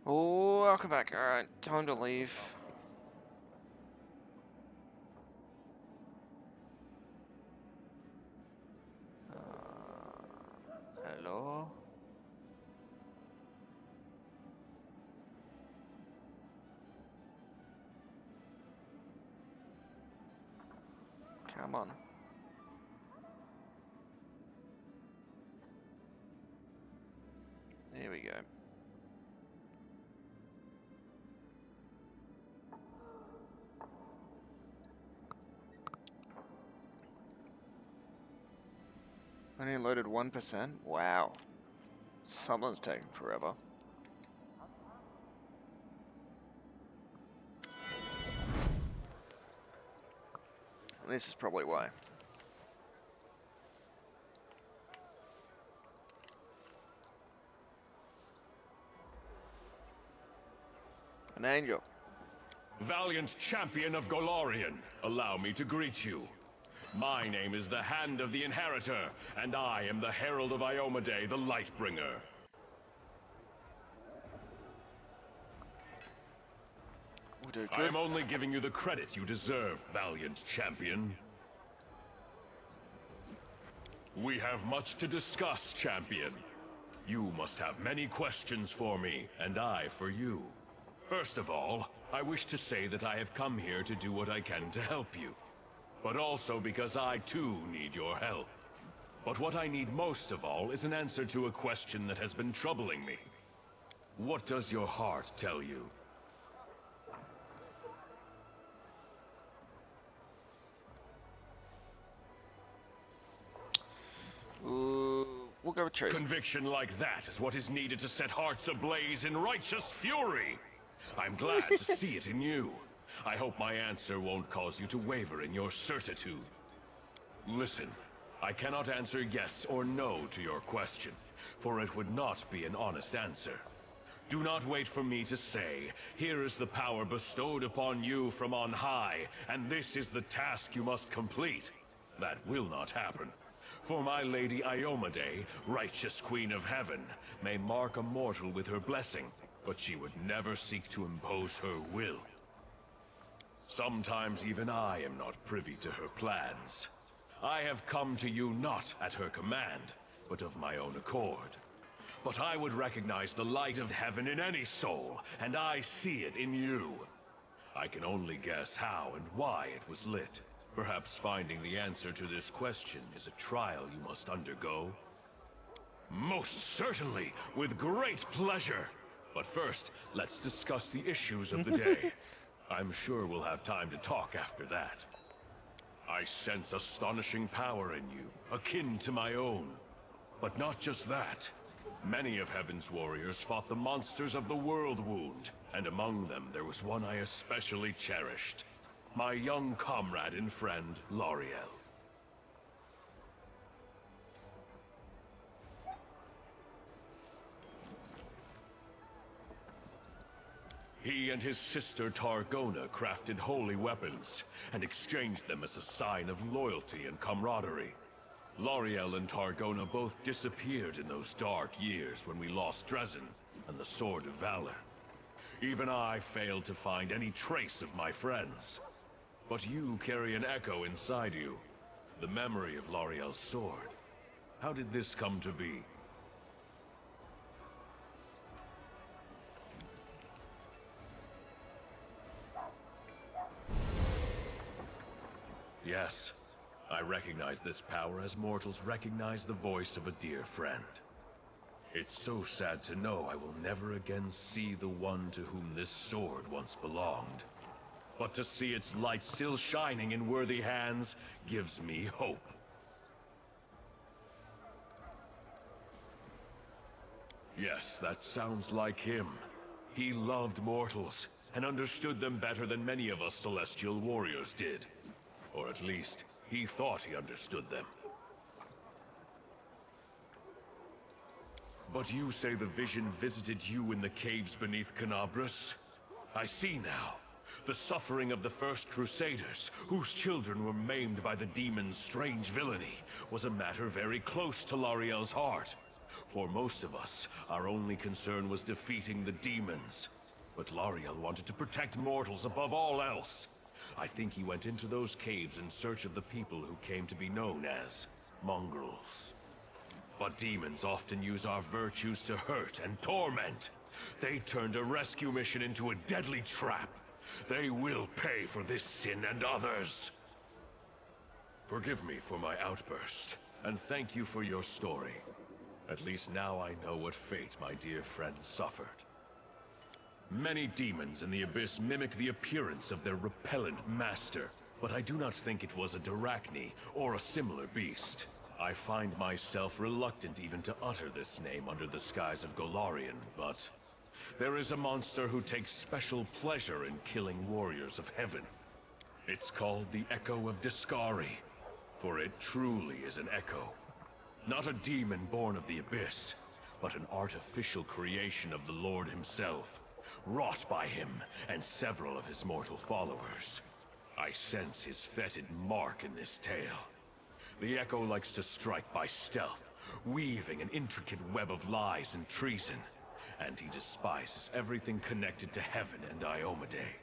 Oh, I'll come back. Alright, time to leave. Hello? Come on. There we go. Only loaded 1%? Wow. Someone's taking forever. And this is probably why. An angel. Valiant champion of Golarion, allow me to greet you. My name is the Hand of the Inheritor, and I am the Herald of Iomedae, the Lightbringer. I am only giving you the credit you deserve, valiant champion. We have much to discuss, champion. You must have many questions for me, and I for you. First of all, I wish to say that I have come here to do what I can to help you. But also because I too need your help. But what I need most of all is an answer to a question that has been troubling me. What does your heart tell you? We'll go with truth. Conviction like that is what is needed to set hearts ablaze in righteous fury. I'm glad to see it in you. I hope my answer won't cause you to waver in your certitude. Listen, I cannot answer yes or no to your question, for it would not be an honest answer. Do not wait for me to say, here is the power bestowed upon you from on high, and this is the task you must complete. That will not happen. For my lady Iomedae, righteous queen of heaven, may mark a mortal with her blessing, but she would never seek to impose her will. Sometimes even I am not privy to her plans. I have come to you not at her command, but of my own accord. But I would recognize the light of heaven in any soul, and I see it in you. I can only guess how and why it was lit. Perhaps finding the answer to this question is a trial you must undergo. Most certainly, with great pleasure. But first, let's discuss the issues of the day. I'm sure we'll have time to talk after that. I sense astonishing power in you, akin to my own. But not just that. Many of Heaven's warriors fought the monsters of the Worldwound, and among them there was one I especially cherished. My young comrade and friend, Loriel. He and his sister Targona crafted holy weapons, and exchanged them as a sign of loyalty and camaraderie. Loriel and Targona both disappeared in those dark years when we lost Dresden and the Sword of Valor. Even I failed to find any trace of my friends. But you carry an echo inside you, the memory of Loriel's sword. How did this come to be? Yes, I recognize this power as mortals recognize the voice of a dear friend. It's so sad to know I will never again see the one to whom this sword once belonged. But to see its light still shining in worthy hands gives me hope. Yes, that sounds like him. He loved mortals, and understood them better than many of us celestial warriors did. Or at least, he thought he understood them. But you say the vision visited you in the caves beneath Canabras? I see now. The suffering of the first Crusaders, whose children were maimed by the demon's strange villainy, was a matter very close to Loriel's heart. For most of us, our only concern was defeating the demons. But Lariel wanted to protect mortals above all else. I think he went into those caves in search of the people who came to be known as mongrels. But demons often use our virtues to hurt and torment. They turned a rescue mission into a deadly trap. They will pay for this sin and others. Forgive me for my outburst, and thank you for your story. At least now I know what fate my dear friend suffered. Many demons in the Abyss mimic the appearance of their repellent master, but I do not think it was a Dyrachne or a similar beast. I find myself reluctant even to utter this name under the skies of Golarion, but there is a monster who takes special pleasure in killing warriors of heaven. It's called the Echo of Discari, for it truly is an echo. Not a demon born of the Abyss, but an artificial creation of the Lord himself, wrought by him and several of his mortal followers. I sense his fetid mark in this tale. The Echo likes to strike by stealth, weaving an intricate web of lies and treason, and he despises everything connected to heaven and Iomedae.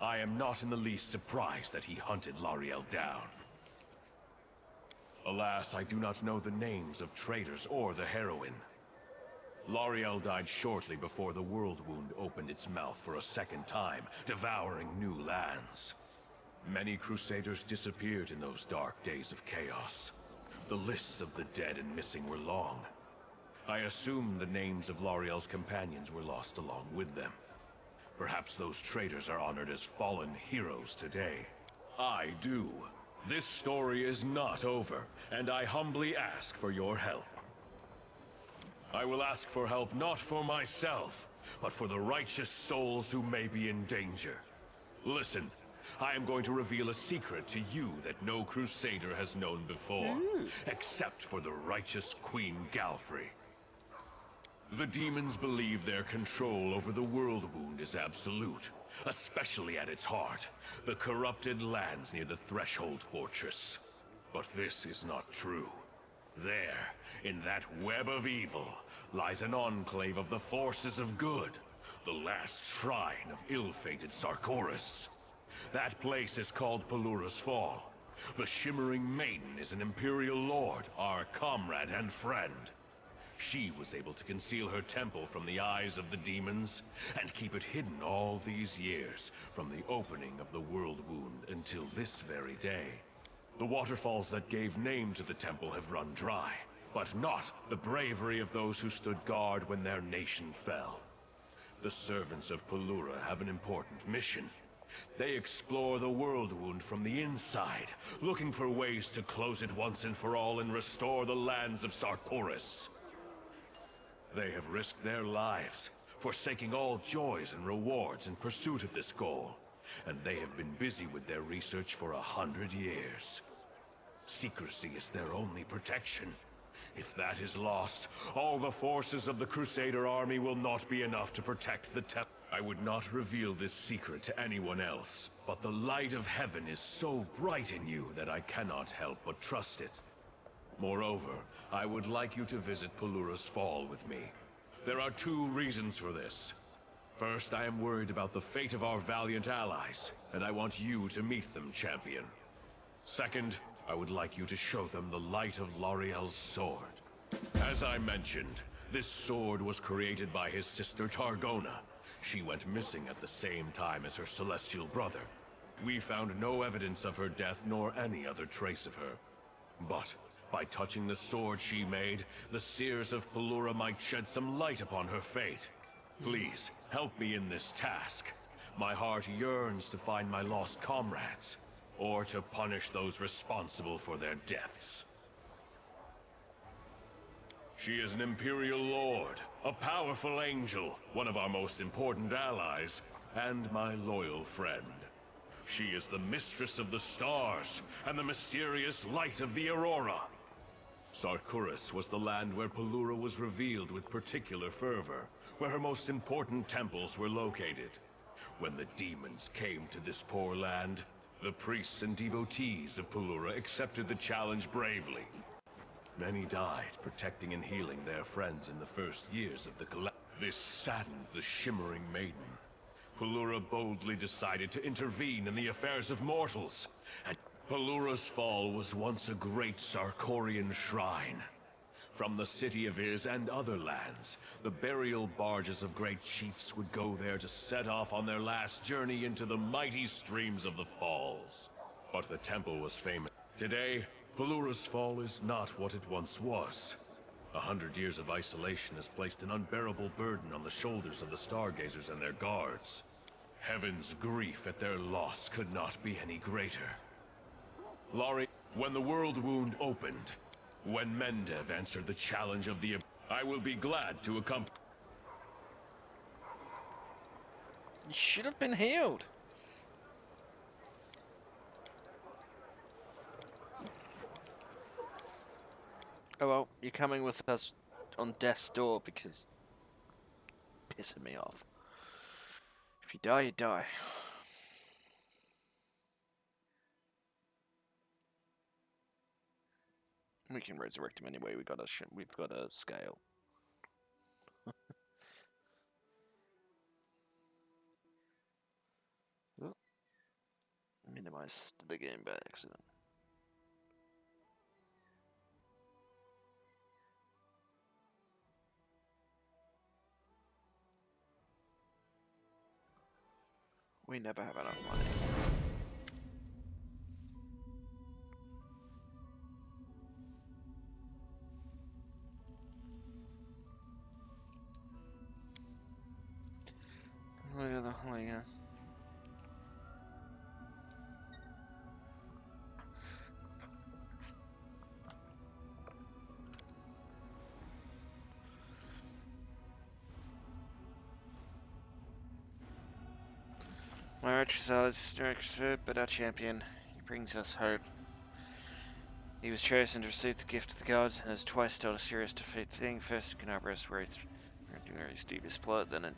I am not in the least surprised that he hunted Lariel down. Alas, I do not know the names of traitors or the heroine. Lariel died shortly before the Worldwound opened its mouth for a second time, devouring new lands. Many Crusaders disappeared in those dark days of chaos. The lists of the dead and missing were long. I assume the names of Lariel's companions were lost along with them. Perhaps those traitors are honored as fallen heroes today. I do. This story is not over, and I humbly ask for your help. I will ask for help not for myself, but for the righteous souls who may be in danger. Listen, I am going to reveal a secret to you that no Crusader has known before, except for the righteous Queen Galfrey. The demons believe their control over the Worldwound is absolute, especially at its heart, the corrupted lands near the Threshold Fortress. But this is not true. There, in that web of evil, lies an enclave of the forces of good, the last shrine of ill-fated Sarkoris. That place is called Pelura's Fall. The Shimmering Maiden is an Imperial Lord, our comrade and friend. She was able to conceal her temple from the eyes of the demons, and keep it hidden all these years, from the opening of the Worldwound until this very day. The waterfalls that gave name to the temple have run dry, but not the bravery of those who stood guard when their nation fell. The servants of Pelura have an important mission. They explore the Worldwound from the inside, looking for ways to close it once and for all and restore the lands of Sarkoris. They have risked their lives, forsaking all joys and rewards in pursuit of this goal, and they have been busy with their research for 100 years. Secrecy is their only protection. If that is lost, all the forces of the Crusader army will not be enough to protect the temple. I would not reveal this secret to anyone else, but the light of heaven is so bright in you that I cannot help but trust it. Moreover, I would like you to visit Pelura's Fall with me. There are 2 reasons for this. First, I am worried about the fate of our valiant allies, and I want you to meet them, champion. Second, I would like you to show them the light of Lariel's sword. As I mentioned, this sword was created by his sister Targona. She went missing at the same time as her celestial brother. We found no evidence of her death nor any other trace of her. But by touching the sword she made, the seers of Pelura might shed some light upon her fate. Please, help me in this task. My heart yearns to find my lost comrades, or to punish those responsible for their deaths. She is an Imperial Lord, a powerful angel, one of our most important allies, and my loyal friend. She is the mistress of the stars, and the mysterious light of the Aurora. Sarkoris was the land where Pelura was revealed with particular fervor, where her most important temples were located. When the demons came to this poor land, the priests and devotees of Pelura accepted the challenge bravely. Many died protecting and healing their friends in the first years of the collapse. This saddened the Shimmering Maiden. Pelura boldly decided to intervene in the affairs of mortals, and Pelura's Fall was once a great Sarkorian shrine. From the city of Iz and other lands, the burial barges of great chiefs would go there to set off on their last journey into the mighty streams of the Falls. But the temple was famous. Today, Pelura's Fall is not what it once was. 100 years of isolation has placed an unbearable burden on the shoulders of the Stargazers and their guards. Heaven's grief at their loss could not be any greater. Laurie, when the Worldwound opened, when Mendev answered the challenge of the... I will be glad to accompany... You should have been healed. Oh well, you're coming with us on death's door because pissing me off. If you die, you die. We can resurrect him anyway. We've got a scale. Oh. Minimized the game by accident. We never have enough money. Look at the holy guys. My exile is strikes but our champion. He brings us hope. He was chosen to receive the gift of the gods and has twice dealt a serious defeat thing. First in Canabras where he's devious plot, then in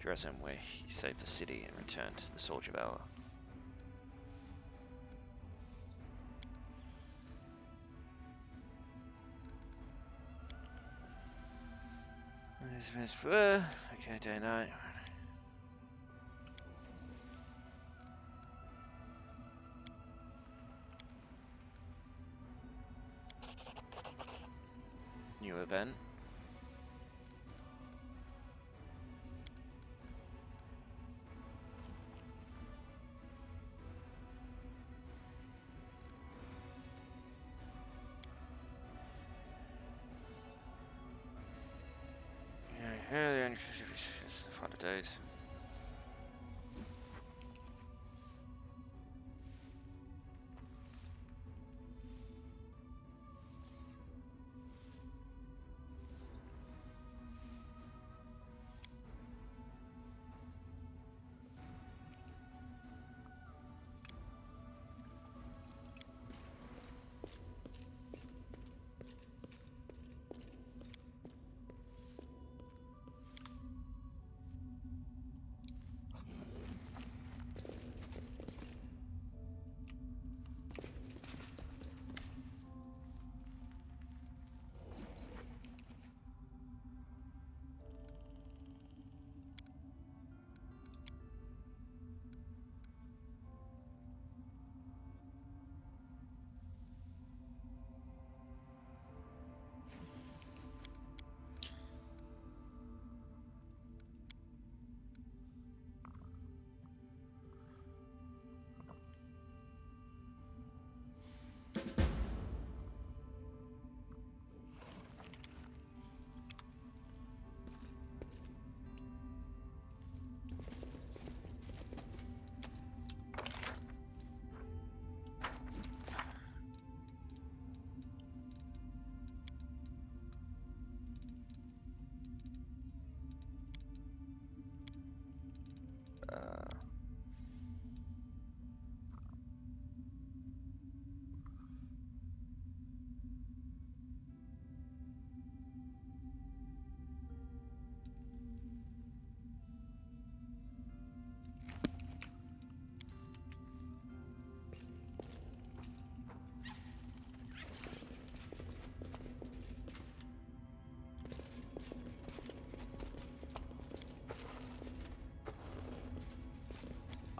Jerusalem where he saved the city and returned to the Soldier of Valor. Okay, day night. New event. Yeah, the 5 days.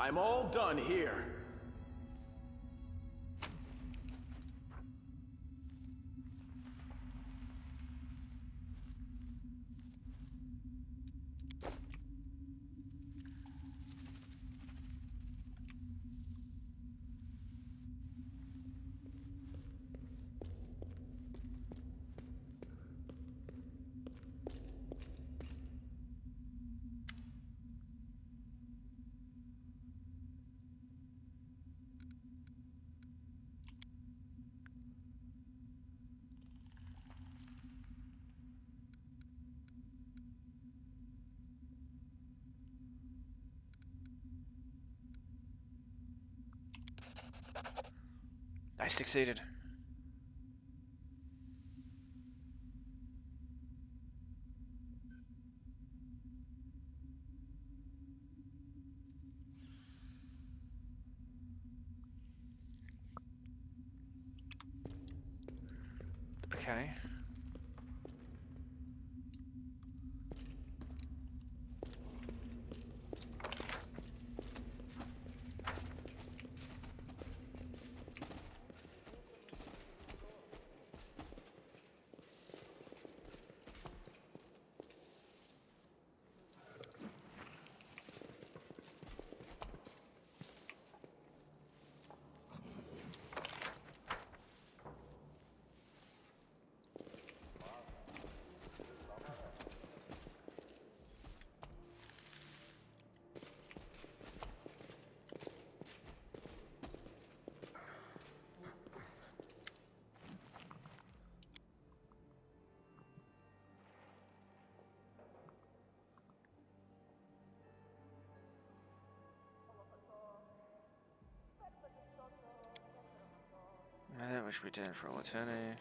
I'm all done here. I succeeded. Okay. I think we should be dead for all eternity.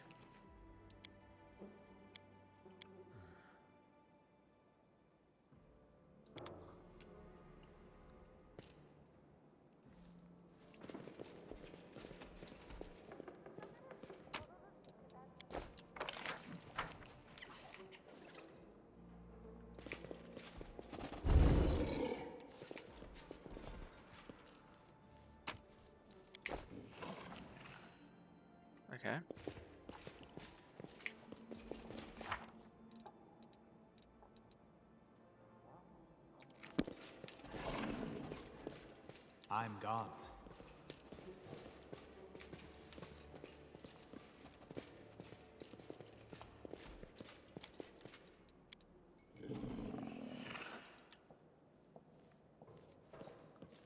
Okay. I'm gone.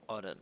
Odin.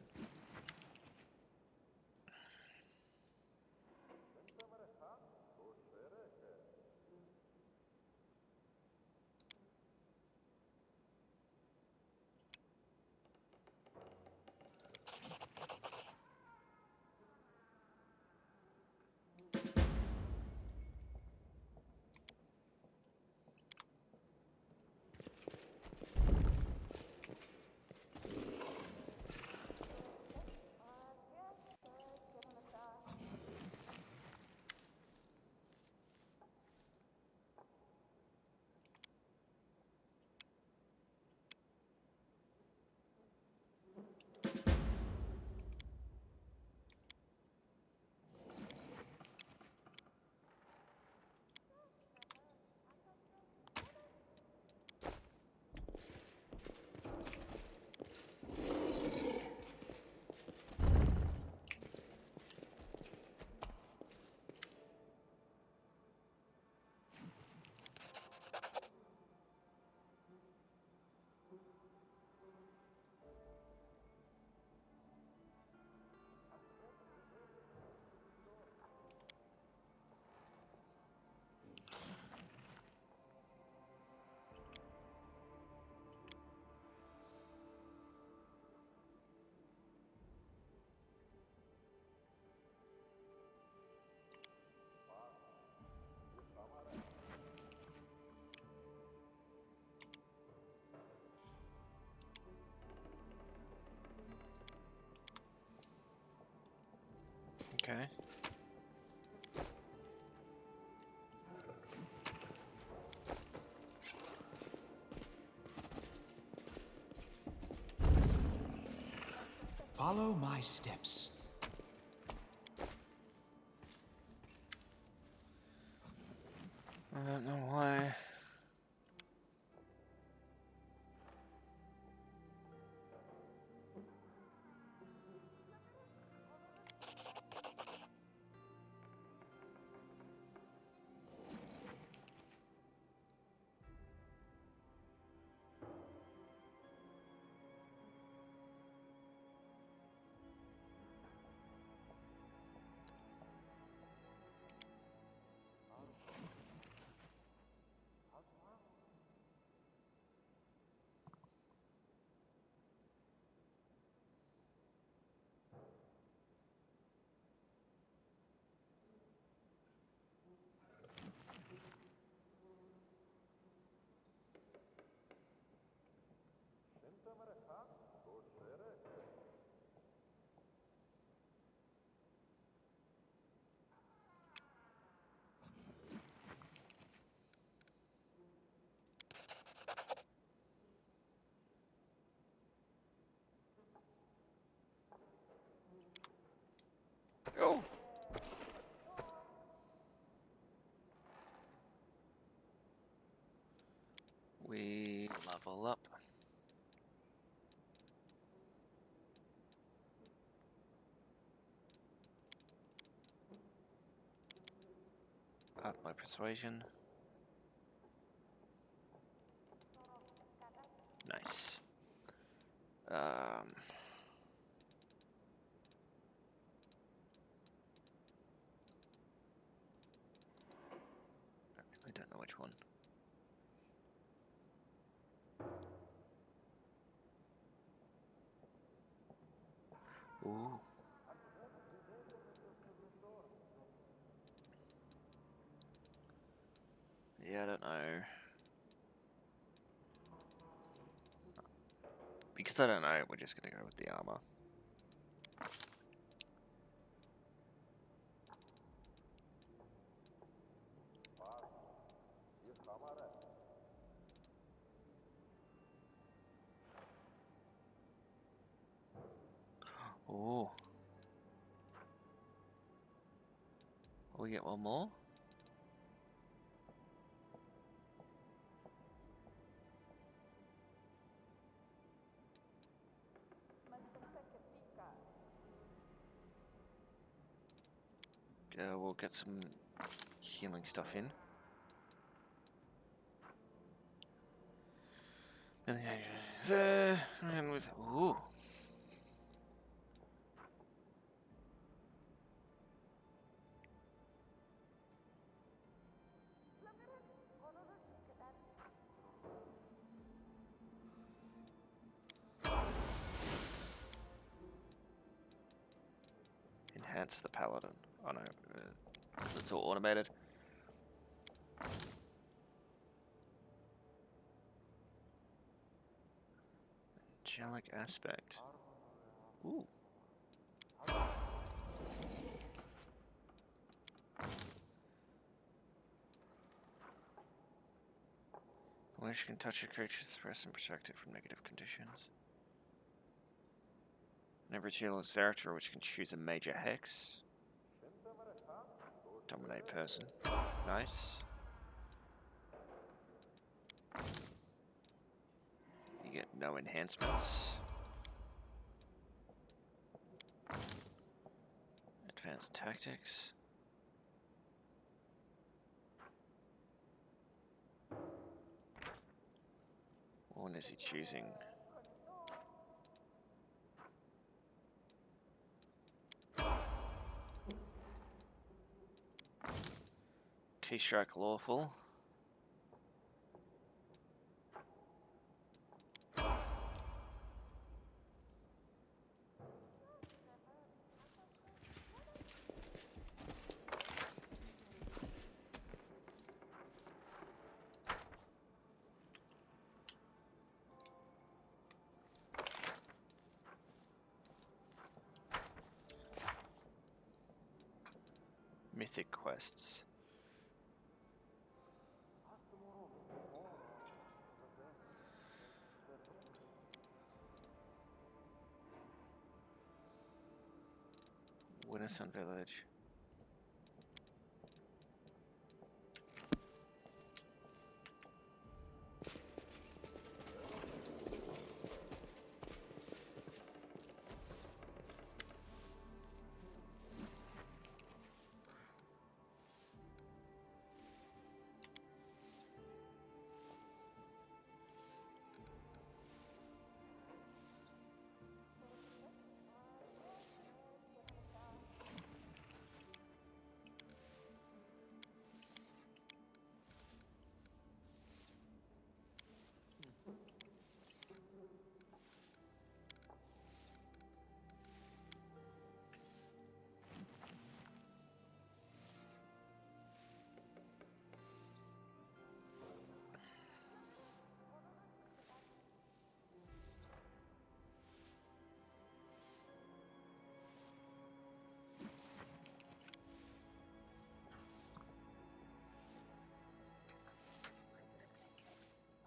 Okay. Follow my steps. I don't know why. Oh! We level up. Up my persuasion. Nice. I don't know which one. Ooh. Yeah, I don't know. Because I don't know, we're just gonna go with the armor. Ooh. We get one more? We'll get some healing stuff in. And with ooh. Enhance the paladin. Oh no, it's all automated. Angelic aspect. Ooh. Wish can touch a creature's suppress and protect it from negative conditions. Never chill a character which can choose a major hex. Dominate person. Nice. You get no enhancements. Advanced tactics. What one is he choosing? Keystrike lawful. Mythic quests. Wintersun Village.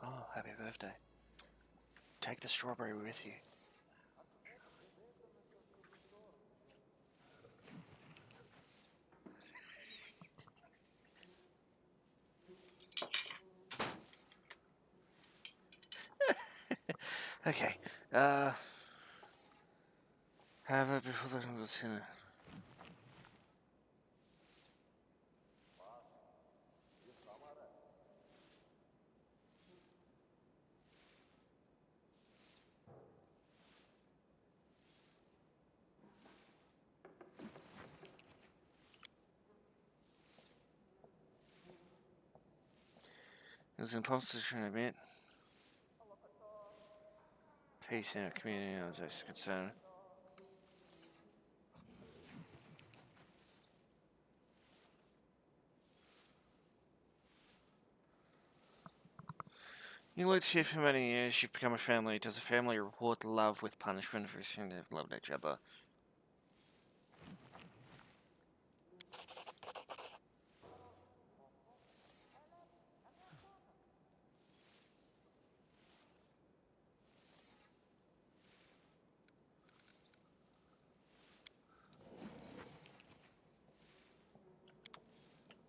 Oh, happy birthday. Take the strawberry with you. Okay. Have it before the was in it. It was impossible to admit. Peace in our community as I was concerned. You lived here for many years, you've become a family. Does a family reward love with punishment for assuming they've loved each other?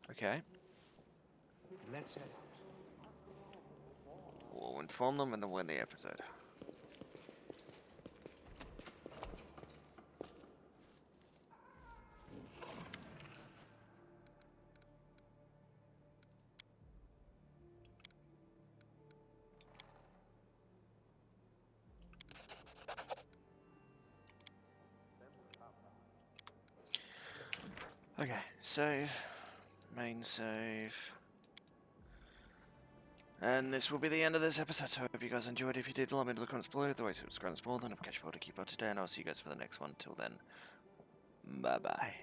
Okay. Let's head out. We'll inform them and then win the episode. Okay, save. Main save. And this will be the end of this episode, so I hope you guys enjoyed. If you did, let me know in the comments below. Otherwise, subscribe and spoil, then I'll catch you all to keep up to date, and I'll see you guys for the next one. Till then, bye-bye.